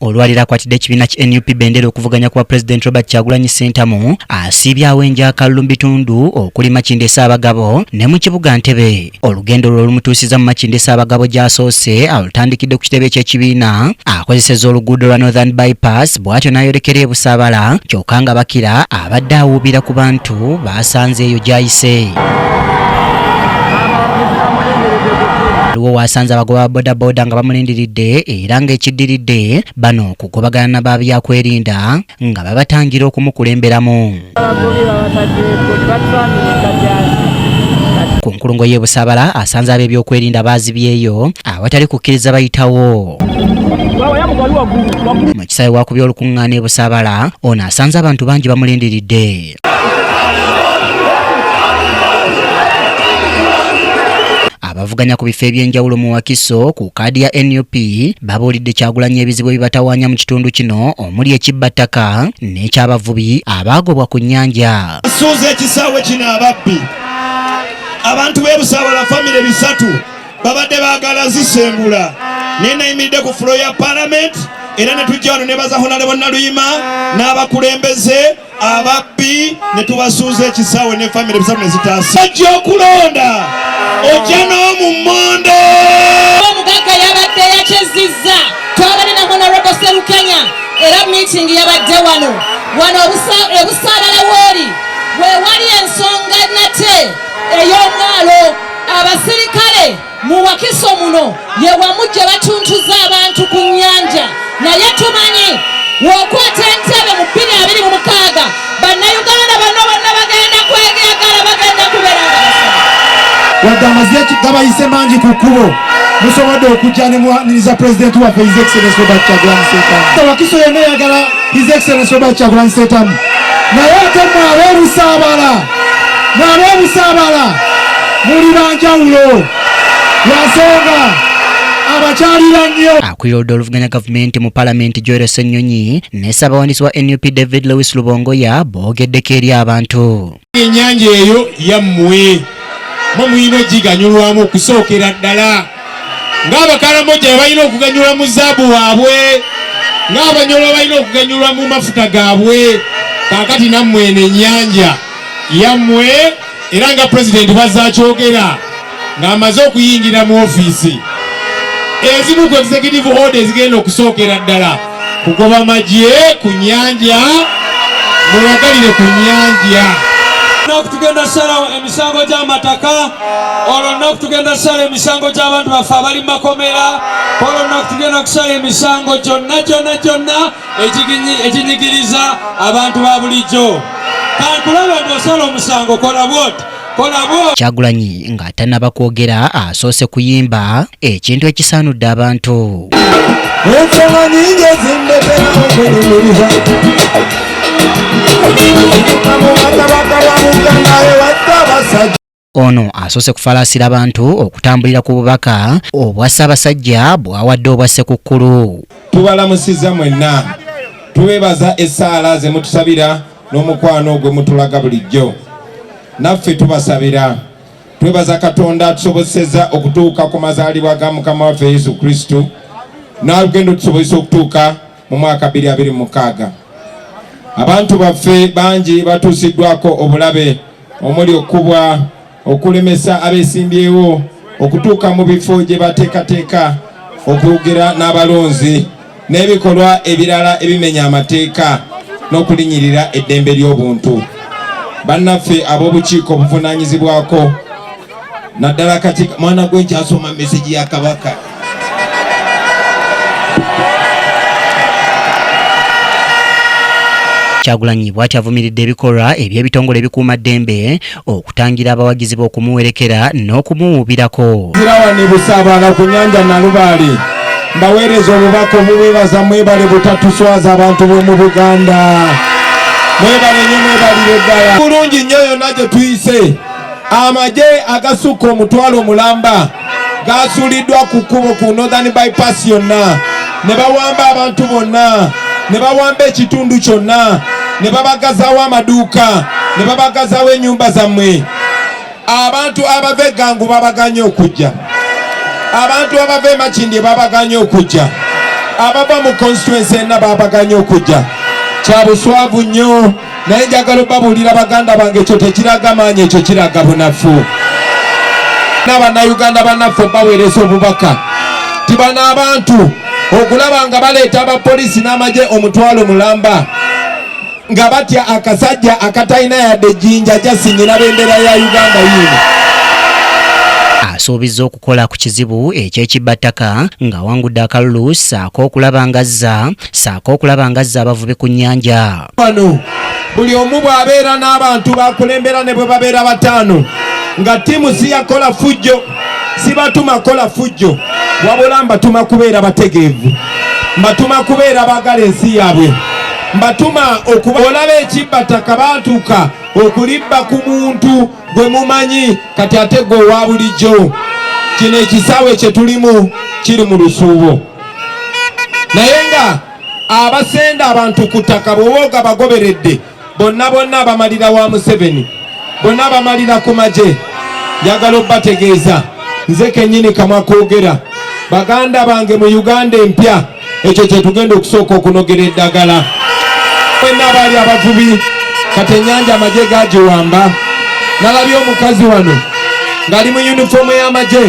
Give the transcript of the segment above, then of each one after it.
Olwalira akwatidde ekibiina ki NUP bendera okuvuganya kwa President Robert Kyagulanyi Ssentamu asiibye awenja akalulu mu bitundu okuli Makindye Ssaabagabo ne mu kibuga Ntebe. Olugendo lwe lumutuusiza mu Makindye Ssaabagabo gy'asoose alutandikidde ku kitebe ky'ekibiina akozesezza oluguudo lwa Northern Bypass bw'atyo n'ayolekera e Busaabala kyokka nga Bakira abadde awuubira ku bantu baasanze eyo gy'ayise. Aliwo waasanze abagoba ba bodaboda nga bamulindiridde era ng'ekiddiridde bano kugobagana na babyakwerinda nga babatangira okumukulemberamu. Ku nkulungo y'e Busaabala asanze ab'ebyokwerinda baazibyeyo awatali kukkiriza bayitawo. Mu kisaawe waakubye olukuŋŋaana e Busaabala ono asanze abantu bangi bamulindiridde. Abavuganya ku bifo eby'enjawulo mu Wakiso ku kaadi ya NUP babuulidde Kyagulanyi ebizibu ebibatawaanya mu kitundu kino omuli ekibbattaka n'ekyabavubi abaagobwa ku nnyanja. Asuuza ekisaawe kino ababbi abantu b'e Busaabala famire bisatu babadde baagala zisengula naye nayimiridde ku fulo ya Parliament era ne tujja wano ne baza Honorable Naluyima n'abakulembeze ababbi ne tubasuuza ekisaawe ne famire bisatu ne zitaasa. Ajja okulonda ojja n'omummondo. Omugagga yabadde yakyezizza twabadde ne Honorable Sserukenya era meeting yabadde wano e Busaabala wooli weewali ensonga nate ey'omwalo abasirikale mu Wakiso muno ye wamu gye batuntuza abantu ku nnyanja naye tumanyi w'okwata Entebbe mu 2026 bannayuganda bano bonna bagenda kwegayagala bagenda kubeera nga wadde amazima gabayise mangi ku kkubo musobodde okujja ne muwaniriza pulezidenti waffe His Excellency Robert Kyagulanyi Ssentamu. Wakiso yonna eyagala His Excellency Robert Kyagulanyi Ssentamu naye ate mmwe ab'e Busaabala muli banjawulo lwansonga abakyalira nnyo. Akulira oludda oluvuganya gavumenti mu Paalamenti Joel Ssennyonyi ne Ssaabawandiisi wa NUP David Lewis Lubongoya boogeddeko eri abantu. Ennyanja eyo yammwe mulina okugiganyulwamu okusookera ddala ng'Abakalamoja balina okuganyulwa mu zaabu waabwe ng'Abanyolo balina okuganyulwa mu mafuta gaabwe kaakati nammwe eno ennyanja yammwe era nga pulezidenti bw'azaakyogera ng'amaze okuyingira mu ofiisi ezimu ku executive order zigenda okusookera ddala kugoba magye ku nnyanja mulagalire ku nnyanja. Olunaku tugenda ssala emisango gy'amataka, olwo olunaku tugenda ssala emisango gy'abantu baffe abali mu makomera, olwo olunaku tugenda kusala emisango gyonna ekinyigiriza abantu ba bulijjo. Kankulabe ng'osala omusango kola bw'oti. Kyagulanyi ng'atannaba kwogera asoose kuyimba ekintu ekisaanudde abantu. Ensonga nnyingi ezindetera okwenyumiriza ono asoose kufalaasira abantu okutambulira ku bubaka obwa Ssaabasajja bw'awadde obwa Ssekukkulu. Tubalamusiza mwenna tubeebaza essaala ze mutusabira n'omukwano ogwe mutulaga bulijjo. Naffe tubasabira twebaza Katonda atusobozesezza okutuuka ku mazaalibwa ga Mukama waffe Yesu Kristo n'alugendo tusobozesa okutuuka mu mwaka 2026. Abantu baffe bangi batuusiddwako obulabe omuli okubwa okulemesa abeesimbyewo okutuuka mu bifo gye bateekateeka okwogera n'abalonzi n'ebikolwa ebirala ebimenya amateeka n'okulinyirira eddembe ly'obuntu. Bannaffe ab'obukiiko obuvunaanyizibwako naddala kati mwana gwe nkyasoma meseji ya Kabaka. Kyagulanyi bw'ati avumiridde ebikolwa eby'ebitongole ebikuuma ddembe okutangira abawagizi b'okumuwerekera n'okumuwuubirako. Zirawani Busaabala ku nnyanja Nalubaale mbaweereza obubaka obubeebaza mwebale butatuswaza abantu b'omu Buganda. Mwebale nnyo mwebalire ddala. Bulungi nnyo yonna gye tuyise amagye agasukka omutwalo mulamba gaasuuliddwa ku kkubo ku Northern Bypass yonna ne bawamba abantu bonna ne bawamba ekitundu kyonna ne babagazaawo amaduuka ne babagazaawo ennyumba zammwe. Abantu abava e Gangu babaganye okujja, abantu abava e Makindye babaganye okujja, abava mu constituency enna babaganye okujja kya buswavu nnyo naye njagala obabuulira baganda bange ekyo tekiraga maanyi ekyo kiraga bunafu n'abannayuganda bannaffe baweereza obubaka ti bano abantu okulaba nga baleeta abapoliisi n'amagye omutwalo mulamba nga batya akasajja akatalina yadde ejjinja jasinyira bendera ya Uganda yiino. Asuubizza okukola ku kizibu eky'ekibbattaka nga wangudde akalulu ssaako okulaba ng'azza abavubi ku nnyanja. Wano buli omu bw'abeera n'abantu bakulembera ne bwe babeera bataano nga ttiimu si yakola fujjo, si batuma kola fujjo, wabula mbatuma kubeera bategeevu, mbatuma kubeera baagala ensi yaabwe, mbatuma okuba olaba ekibbattaka baatuuka okulibba ku muntu gwe mumanyi kati ate gwe owa bulijjo. Kino ekisaawe kye tulimu kiri mu lusuubo, naye nga abasenda abantu ku ttaka bw'oba bagoberedde bonna abamalira wa Museveni, bonna abamalira ku magye, njagala obbategeeza nze kennyini kamwa koogera baganda bange mu Uganda empya ekyo kye tugenda okusooka okunogera eddagala. Mwenna abaali abavubi kati ennyanja amagye gagiwamba. Nalabye omukazi wano ng'ali mu yunifoomu y'amagye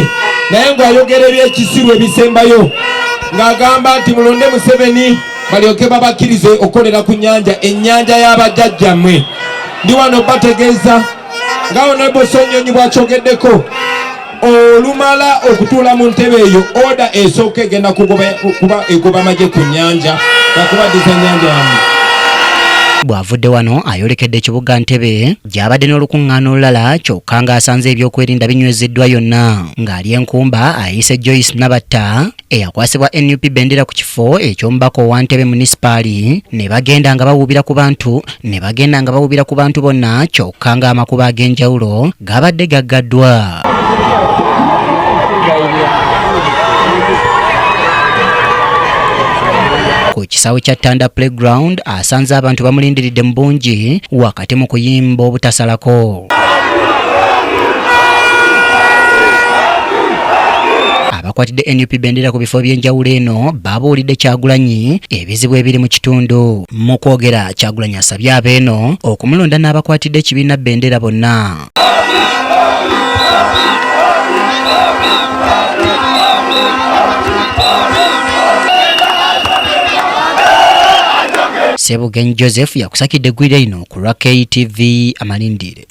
naye ng'ayogera ebyekisiru ebisembayo ng'agamba nti mulonde Museveni balyoke babakkirize okukolera ku nnyanja, ennyanja y'abajjajjammwe. Ndi wano bategeeza nga Honorable Sonyonyi bw'akyogeddeko olumala okutuula mu ntebe eyo oda esooka egenda kuba egoba amagye ku nnyanja nakubaddiza ennyanja yammwe. Bw'avudde wano ayolekedde ekibuga Ntebe gy'abadde n'olukuŋŋaana olulala kyokka ng'asanze ebyokwerinda binywezeddwa yonna ng'ali enkumba ayise Joyce Nabatta eyakwasibwa NUP bendera ku kifo eky'omubaka owa Ntebe munisipaali ne bagenda nga bawuubira ku bantu bonna kyokka ng'amakubo ag'enjawulo gabadde gaggaddwa. Ku kisaawe kya Tanda Playground asanze abantu bamulindiridde mu bungi wakati mu kuyimba obutasalako. Abakwatidde NUP bendera ku bifo by'enjawulo eno babuulidde Kyagulanyi ebizibu ebiri mu kitundu. Mu kwogera Kyagulanyi asabye abeeno okumulonda n'abakwatidde ekibiina bendera bonna. Sebugenyi Joseph yakusakidde eggwira lino ku lwa KTV Amalindire.